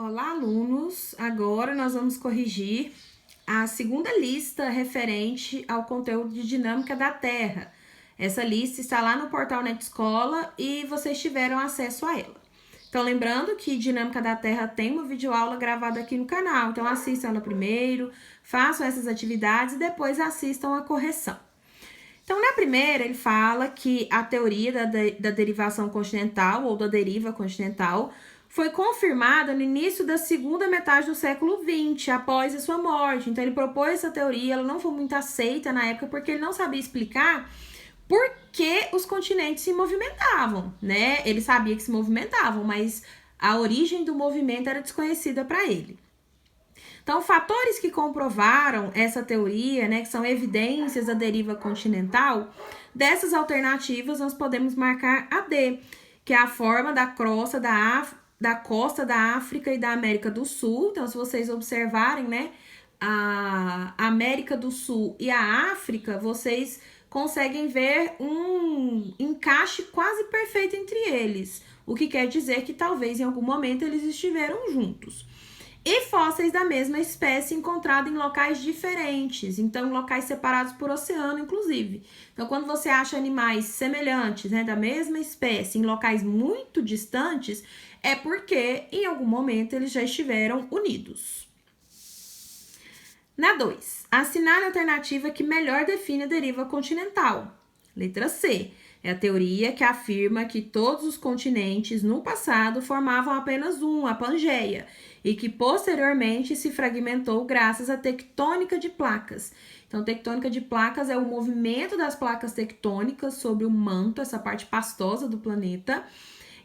Olá, alunos! Agora nós vamos corrigir a segunda lista referente ao conteúdo de dinâmica da Terra. Essa lista está lá no portal NetEscola e vocês tiveram acesso a ela. Então, lembrando que Dinâmica da Terra tem uma videoaula gravada aqui no canal. Então, assistam ela primeiro, façam essas atividades e depois assistam a correção. Então, na primeira, ele fala que a teoria da derivação continental ou da deriva continental foi confirmada no início da segunda metade do século XX, após a sua morte. Então, ele propôs essa teoria, ela não foi muito aceita na época, porque ele não sabia explicar por que os continentes se movimentavam, né? Ele sabia que se movimentavam, mas a origem do movimento era desconhecida para ele. Então, fatores que comprovaram essa teoria, né, que são evidências da deriva continental, dessas alternativas nós podemos marcar a D, que é a forma da crosta da costa da África e da América do Sul. Então, se vocês observarem, né, a América do Sul e a África, vocês conseguem ver um encaixe quase perfeito entre eles, o que quer dizer que talvez em algum momento eles estiveram juntos. E fósseis da mesma espécie encontrados em locais diferentes, então em locais separados por oceano, inclusive. Então, quando você acha animais semelhantes, né, da mesma espécie, em locais muito distantes, é porque em algum momento eles já estiveram unidos. Na 2, assinale a alternativa que melhor define a deriva continental. Letra C. É a teoria que afirma que todos os continentes no passado formavam apenas um, a Pangeia, e que posteriormente se fragmentou graças à tectônica de placas. Então, tectônica de placas é o movimento das placas tectônicas sobre o manto, essa parte pastosa do planeta.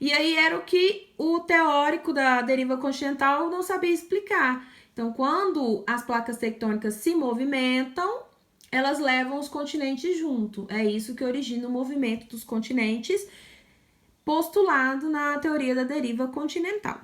E aí era o que o teórico da deriva continental não sabia explicar. Então, quando as placas tectônicas se movimentam, elas levam os continentes junto. É isso que origina o movimento dos continentes, postulado na teoria da deriva continental.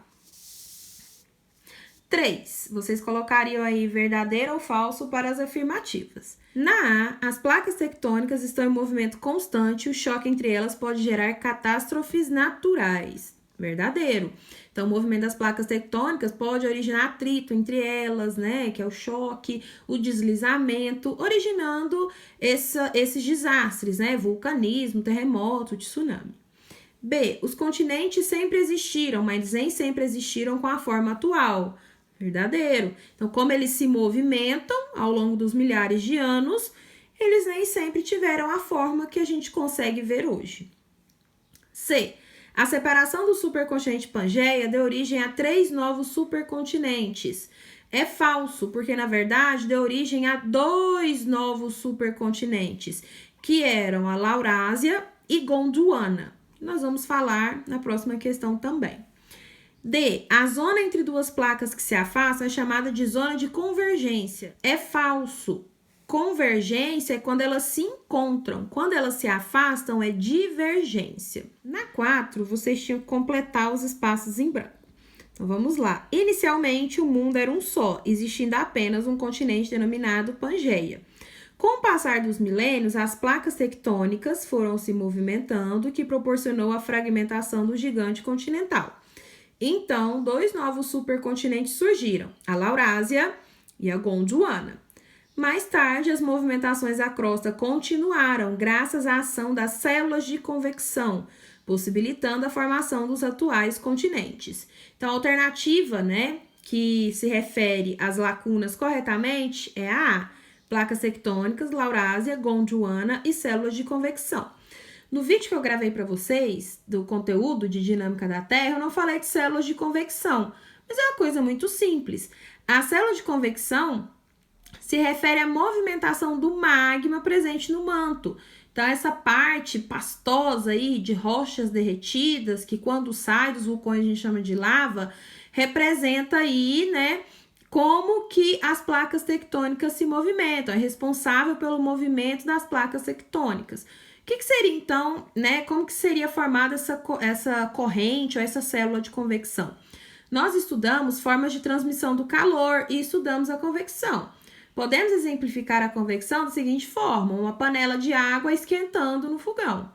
3. Vocês colocariam aí verdadeiro ou falso para as afirmativas. Na A, as placas tectônicas estão em movimento constante e o choque entre elas pode gerar catástrofes naturais. Verdadeiro. Então, o movimento das placas tectônicas pode originar atrito entre elas, né? Que é o choque, o deslizamento, originando esses desastres, né? Vulcanismo, terremoto, tsunami. B. Os continentes sempre existiram, mas nem sempre existiram com a forma atual. Verdadeiro. Então, como eles se movimentam ao longo dos milhares de anos, eles nem sempre tiveram a forma que a gente consegue ver hoje. C. A separação do supercontinente Pangeia deu origem a 3 novos supercontinentes. É falso, porque na verdade deu origem a 2 novos supercontinentes, que eram a Laurásia e Gondwana. Nós vamos falar na próxima questão também. D. A zona entre duas placas que se afastam é chamada de zona de convergência. É falso. Convergência é quando elas se encontram. Quando elas se afastam, é divergência. Na 4, vocês tinham que completar os espaços em branco. Então, vamos lá. Inicialmente, o mundo era um só, existindo apenas um continente denominado Pangeia. Com o passar dos milênios, as placas tectônicas foram se movimentando, o que proporcionou a fragmentação do gigante continental. Então, 2 novos supercontinentes surgiram, a Laurásia e a Gondwana. Mais tarde, as movimentações da crosta continuaram graças à ação das células de convecção, possibilitando a formação dos atuais continentes. Então, a alternativa, né, que se refere às lacunas corretamente é a A. Placas tectônicas, Laurásia, Gondwana e células de convecção. No vídeo que eu gravei para vocês, do conteúdo de dinâmica da Terra, eu não falei de células de convecção, mas é uma coisa muito simples. A célula de convecção se refere à movimentação do magma presente no manto. Então, essa parte pastosa aí de rochas derretidas, que quando sai dos vulcões a gente chama de lava, representa aí, né, como que as placas tectônicas se movimentam, é responsável pelo movimento das placas tectônicas. O que seria, então, né, como que seria formada essa corrente ou essa célula de convecção? Nós estudamos formas de transmissão do calor e estudamos a convecção. Podemos exemplificar a convecção da seguinte forma: uma panela de água esquentando no fogão.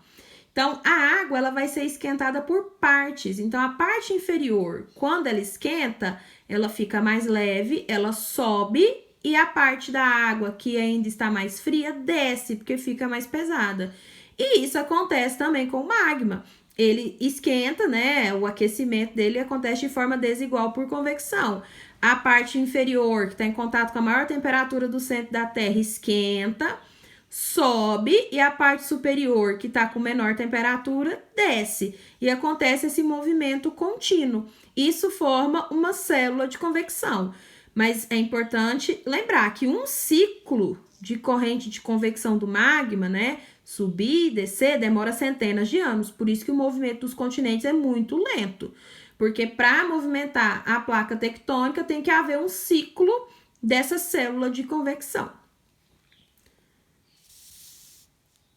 Então, a água ela vai ser esquentada por partes. Então, a parte inferior, quando ela esquenta, ela fica mais leve, ela sobe, e a parte da água que ainda está mais fria desce, porque fica mais pesada. E isso acontece também com o magma. Ele esquenta, né? O aquecimento dele acontece de forma desigual por convecção. A parte inferior, que está em contato com a maior temperatura do centro da Terra, esquenta, sobe, e a parte superior, que está com menor temperatura, desce. E acontece esse movimento contínuo. Isso forma uma célula de convecção. Mas é importante lembrar que um ciclo de corrente de convecção do magma, né, subir e descer, demora centenas de anos. Por isso que o movimento dos continentes é muito lento. Porque para movimentar a placa tectônica tem que haver um ciclo dessa célula de convecção.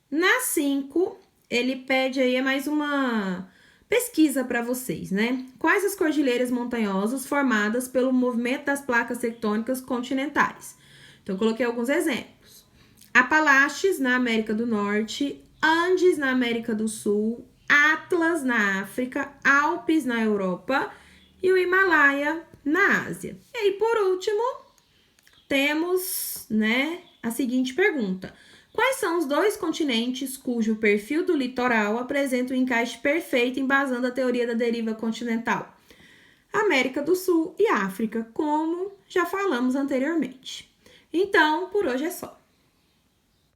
Na 5, ele pede aí mais uma pesquisa para vocês, né? Quais as cordilheiras montanhosas formadas pelo movimento das placas tectônicas continentais? Então, eu coloquei alguns exemplos. Apalaches, na América do Norte, Andes, na América do Sul, Atlas, na África, Alpes, na Europa e o Himalaia, na Ásia. E aí, por último, temos, né, a seguinte pergunta. Quais são os 2 continentes cujo perfil do litoral apresenta um encaixe perfeito embasando a teoria da deriva continental? América do Sul e África, como já falamos anteriormente. Então, por hoje é só.